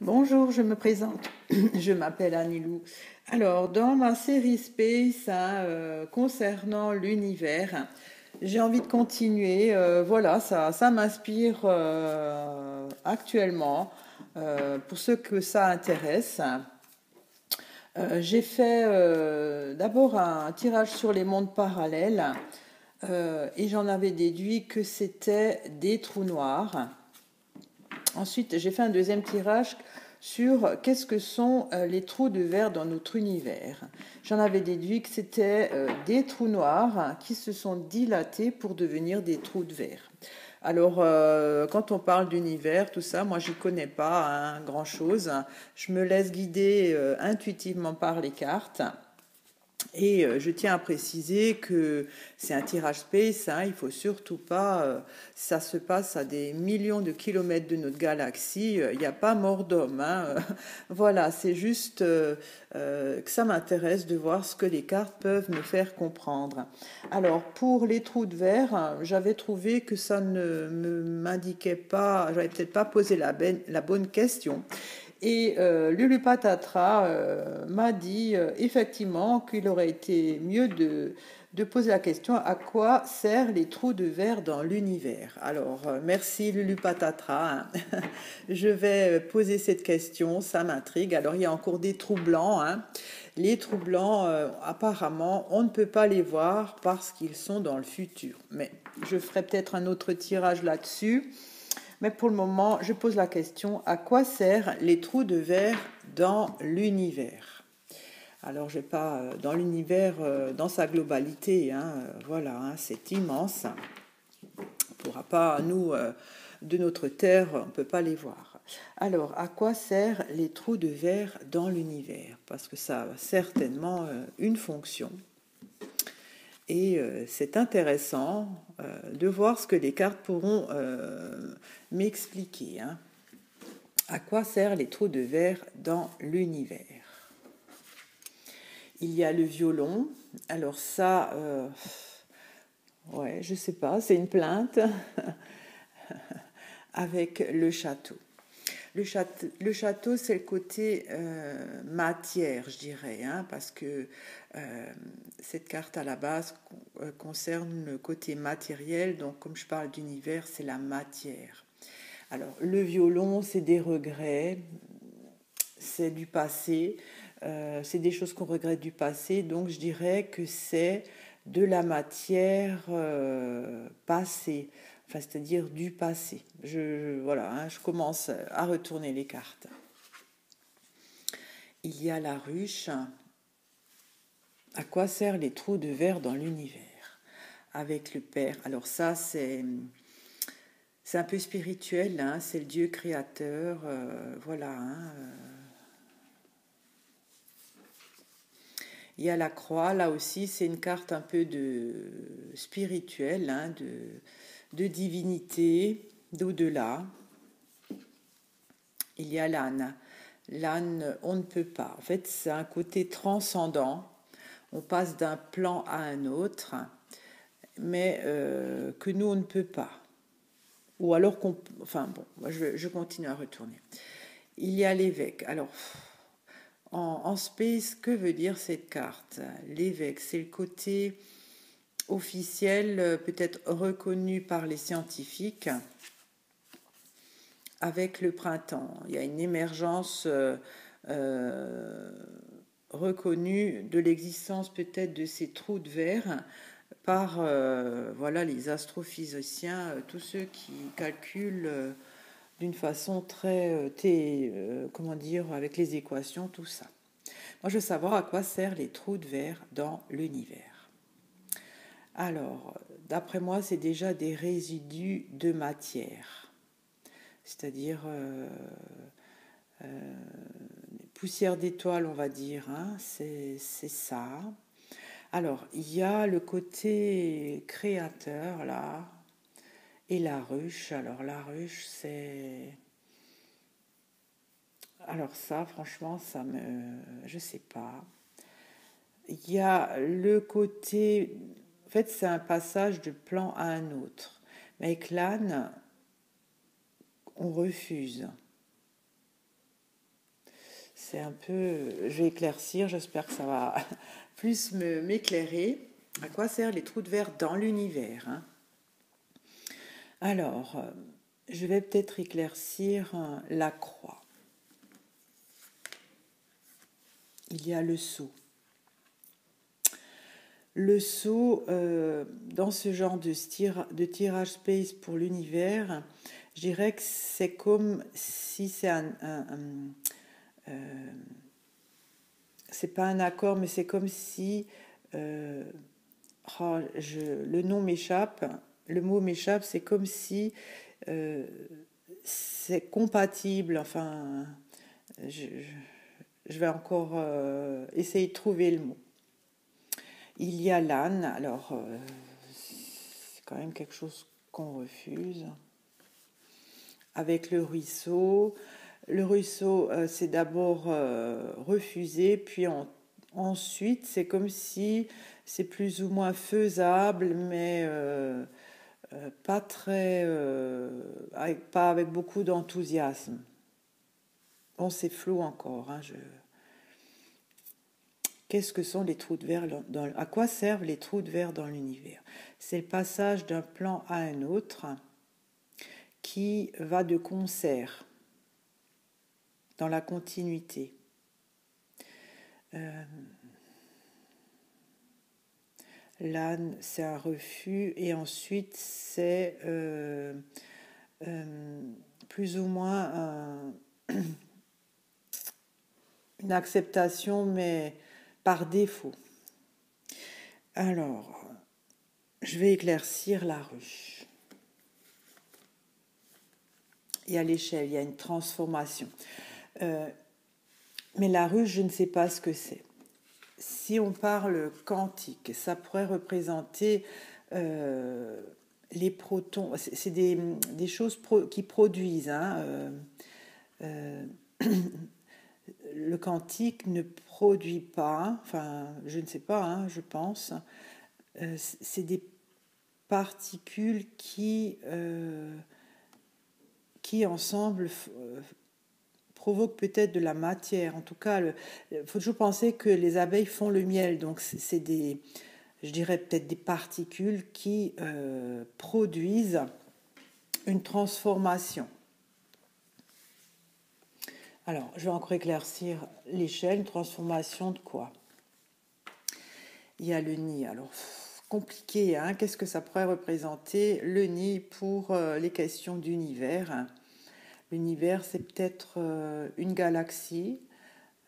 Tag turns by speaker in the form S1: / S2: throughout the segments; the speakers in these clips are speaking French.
S1: Bonjour, je me présente. Je m'appelle Anilou. Alors, dans ma série Space, concernant l'univers, j'ai envie de continuer. Voilà, ça m'inspire actuellement pour ceux que ça intéresse. J'ai fait d'abord un tirage sur les mondes parallèles et j'en avais déduit que c'était des trous noirs. Ensuite, j'ai fait un deuxième tirage sur qu'est-ce que sont les trous de verre dans notre univers. J'en avais déduit que c'était des trous noirs qui se sont dilatés pour devenir des trous de verre. Alors, quand on parle d'univers, tout ça, moi, j'y connais pas grand-chose. Je me laisse guider intuitivement par les cartes. Et je tiens à préciser que c'est un tirage space, hein, il faut surtout pas, ça se passe à des millions de kilomètres de notre galaxie, il n'y a pas mort d'homme. Hein, voilà, c'est juste que ça m'intéresse de voir ce que les cartes peuvent me faire comprendre. Alors, pour les trous de verre, j'avais trouvé que ça ne m'indiquait pas, j'avais peut-être pas posé la bonne question. Et Lulu Patatra m'a dit effectivement qu'il aurait été mieux de poser la question à quoi servent les trous de verre dans l'univers. Alors, merci Lulu Patatra. Hein. Je vais poser cette question, ça m'intrigue. Alors, il y a encore des trous blancs. Hein. Les trous blancs, apparemment, on ne peut pas les voir parce qu'ils sont dans le futur. Mais je ferai peut-être un autre tirage là-dessus. Mais pour le moment, je pose la question, à quoi servent les trous de verre dans l'univers? Alors, je n'ai pas dans l'univers dans sa globalité, hein, voilà, hein, c'est immense. On ne pourra pas, nous, de notre Terre, on ne peut pas les voir. Alors, à quoi servent les trous de verre dans l'univers? Parce que ça a certainement une fonction. Et c'est intéressant de voir ce que les cartes pourront m'expliquer. Hein. À quoi servent les trous de verre dans l'univers? Il y a le violon. Alors ça, ouais, je sais pas, c'est une plainte avec le château. Le château, c'est le côté matière, je dirais, hein, parce que cette carte à la base concerne le côté matériel, donc comme je parle d'univers, c'est la matière. Alors, le violon, c'est des regrets, c'est du passé, c'est des choses qu'on regrette du passé, donc je dirais que c'est de la matière passée, enfin, c'est-à-dire du passé. Voilà, hein, je commence à retourner les cartes. Il y a la ruche. À quoi servent les trous de verre dans l'univers? Avec le Père. Alors ça, c'est un peu spirituel, hein, c'est le Dieu créateur, voilà. Hein, Il y a la croix, là aussi, c'est une carte un peu de spirituelle, hein, de divinité, d'au-delà. Il y a l'âne. L'âne, on ne peut pas. En fait, c'est un côté transcendant. On passe d'un plan à un autre, mais que nous, on ne peut pas. Ou alors qu'on... Enfin bon, moi je continue à retourner. Il y a l'évêque. Alors, en space, que veut dire cette carte? L'évêque, c'est le côté officiel, peut-être reconnu par les scientifiques, avec le printemps. Il y a une émergence reconnue de l'existence peut-être de ces trous de verre par voilà, les astrophysiciens, tous ceux qui calculent d'une façon très, comment dire, avec les équations, tout ça. Moi, je veux savoir à quoi servent les trous de verre dans l'univers. Alors, d'après moi, c'est déjà des résidus de matière, c'est-à-dire poussière d'étoiles, on va dire, hein, c'est ça. Alors, il y a le côté créateur, là, et la ruche. Alors, la ruche, c'est... Alors ça, franchement, ça me... Je sais pas. Il y a le côté... En fait, c'est un passage de plan à un autre. Mais avec l'âne, on refuse. c'est un peu... Je vais éclaircir, j'espère que ça va plus m'éclairer. À quoi servent les trous de verre dans l'univers, hein? Alors, je vais peut-être éclaircir la croix. Il y a le seau. Le seau, dans ce genre de tirage space pour l'univers, je dirais que c'est comme si c'est c'est pas un accord, mais c'est comme si le nom m'échappe, le mot m'échappe, c'est comme si c'est compatible. Enfin, je, je vais encore essayer de trouver le mot. Il y a l'âne, alors c'est quand même quelque chose qu'on refuse. Avec le ruisseau. Le ruisseau, c'est d'abord refusé, puis ensuite, c'est comme si c'est plus ou moins faisable, mais pas très, pas avec beaucoup d'enthousiasme. Bon, c'est flou encore. Hein, Qu'est-ce que sont les trous de verre à quoi servent les trous de verre dans l'univers? C'est le passage d'un plan à un autre qui va de concert, dans la continuité. L'âne, c'est un refus, et ensuite c'est plus ou moins une acceptation, mais par défaut. Alors, je vais éclaircir la ruche. Il y a l'échelle, il y a une transformation. Mais la ruche, je ne sais pas ce que c'est. Si on parle quantique, ça pourrait représenter les protons. C'est des choses qui produisent. Hein, le quantique ne produit pas, enfin, je ne sais pas, hein, je pense. C'est des particules qui ensemble provoque peut-être de la matière. En tout cas, il faut toujours penser que les abeilles font le miel, donc c'est des, je dirais peut-être des particules qui produisent une transformation. Alors, je vais encore éclaircir l'échelle. Une transformation de quoi? Il y a le nid. Alors, compliqué, hein? Qu'est-ce que ça pourrait représenter, le nid, pour les questions d'univers? L'univers, c'est peut-être une galaxie.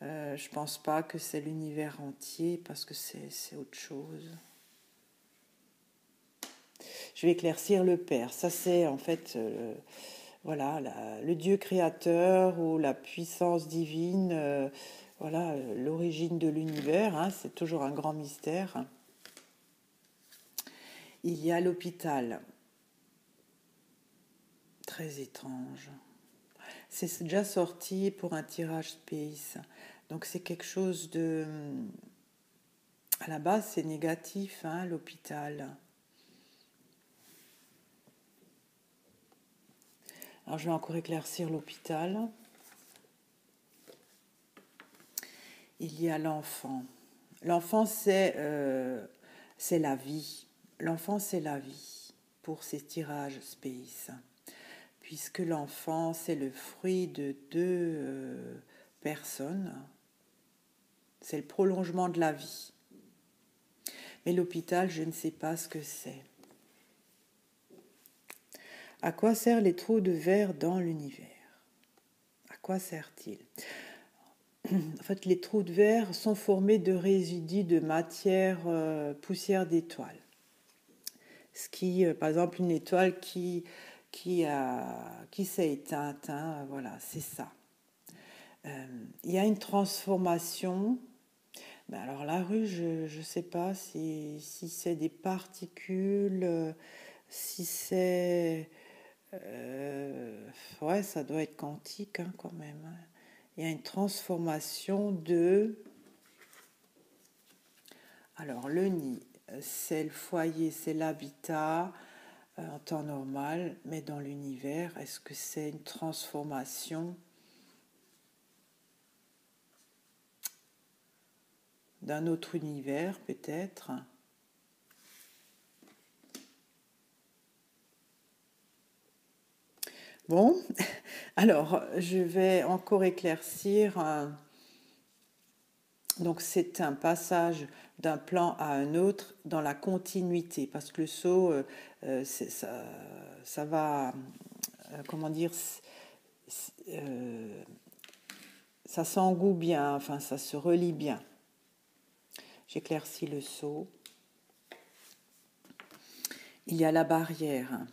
S1: Je pense pas que c'est l'univers entier, parce que c'est autre chose. Je vais éclaircir le Père. Ça, c'est en fait voilà, le Dieu créateur, ou la puissance divine, voilà, l'origine de l'univers. Hein, c'est toujours un grand mystère. Il y a l'hôpital. Très étrange. C'est déjà sorti pour un tirage space. Donc c'est quelque chose de... À la base, c'est négatif, hein, l'hôpital. Alors je vais encore éclaircir l'hôpital. Il y a l'enfant. L'enfant, c'est la vie. L'enfant, c'est la vie pour ces tirages space. Puisque l'enfant, c'est le fruit de deux personnes. C'est le prolongement de la vie. Mais l'hôpital, je ne sais pas ce que c'est. À quoi servent les trous de verre dans l'univers? À quoi servent-ils? En fait, les trous de verre sont formés de résidus de matière, poussière d'étoiles. Ce qui, par exemple, une étoile qui s'est éteinte, hein, voilà, c'est ça. Il y a une transformation. Mais alors la rue, je ne sais pas si c'est des particules, si c'est... ouais, ça doit être quantique, hein, quand même. Hein. Il y a une transformation de... Alors le nid, c'est le foyer, c'est l'habitat en temps normal, mais dans l'univers, est-ce que c'est une transformation d'un autre univers peut-être. Bon, alors je vais encore éclaircir. Donc c'est un passage d'un plan à un autre dans la continuité, parce que le saut, ça va, comment dire, ça s'engoue bien, enfin ça se relie bien. J'éclaircis le saut. Il y a la barrière.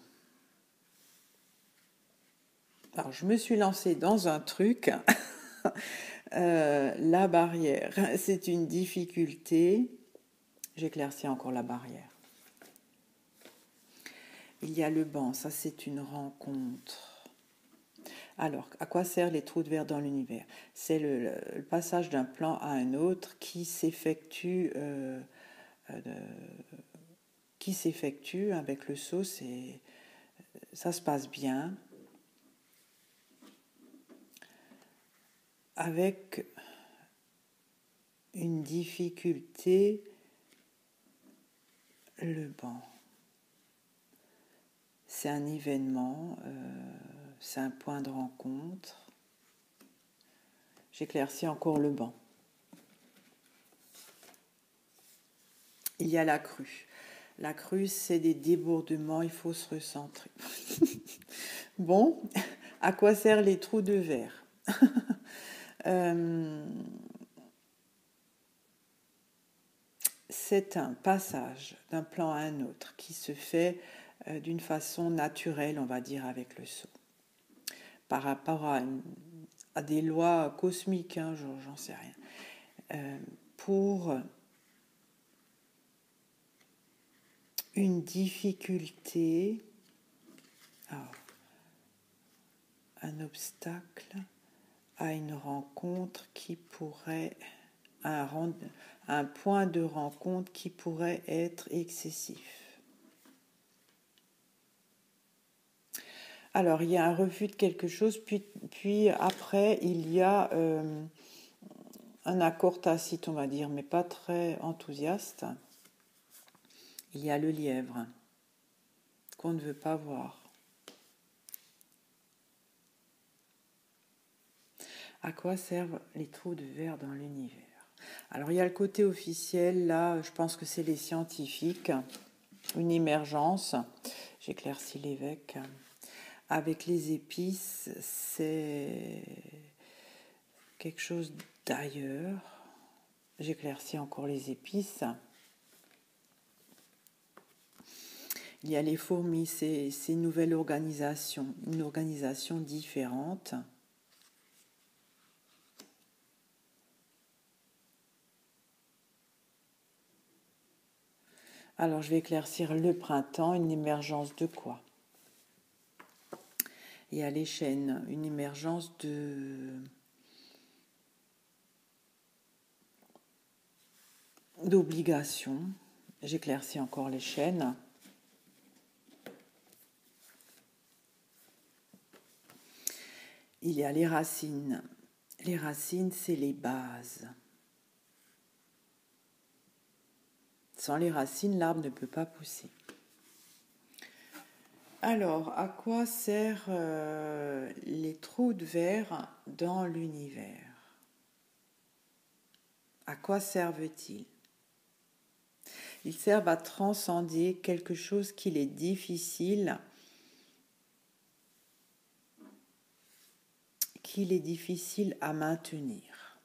S1: Alors je me suis lancée dans un truc. La barrière, c'est une difficulté. J'éclaircis encore la barrière. Il y a le banc, ça c'est une rencontre. Alors, à quoi servent les trous de verre dans l'univers? C'est le passage d'un plan à un autre qui s'effectue avec le saut. Ça se passe bien. Avec une difficulté, le banc. C'est un événement, c'est un point de rencontre. J'éclaircis encore le banc. Il y a la crue. La crue, c'est des débordements, il faut se recentrer. Bon, à quoi servent les trous de verre? C'est un passage d'un plan à un autre qui se fait d'une façon naturelle, on va dire, avec le saut. Par rapport à des lois cosmiques, hein, j'en sais rien. Pour une difficulté, un obstacle à une rencontre qui pourrait, un point de rencontre qui pourrait être excessif. Alors, il y a un refus de quelque chose, puis après, il y a un accord tacite, on va dire, mais pas très enthousiaste. Il y a le lièvre, qu'on ne veut pas voir. À quoi servent les trous de verre dans l'univers? Alors, il y a le côté officiel, là, je pense que c'est les scientifiques, une émergence. J'éclaircis l'évêque. Avec les épices, c'est quelque chose d'ailleurs. J'éclaircis encore les épices. Il y a les fourmis, c'est une nouvelle organisation, une organisation différente. Alors je vais éclaircir le printemps, une émergence de quoi? Il y a les chênes, une émergence d'obligation. J'éclaircis encore les chênes. Il y a les racines. Les racines, c'est les bases. Sans les racines, l'arbre ne peut pas pousser. Alors, à quoi servent les trous de verre dans l'univers? À quoi servent-ils? Ils servent à transcender quelque chose qu'il est difficile à maintenir.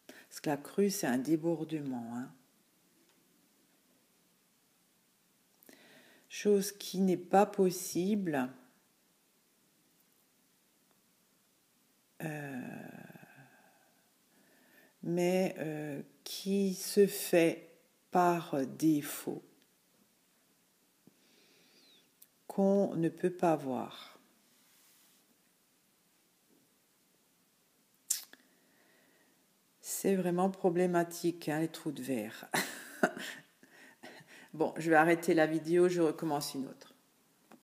S1: Parce que la crue, c'est un débordement. Hein. Chose qui n'est pas possible mais qui se fait par défaut, qu'on ne peut pas voir. C'est vraiment problématique, hein, les trous de verre. Bon, je vais arrêter la vidéo, je recommence une autre.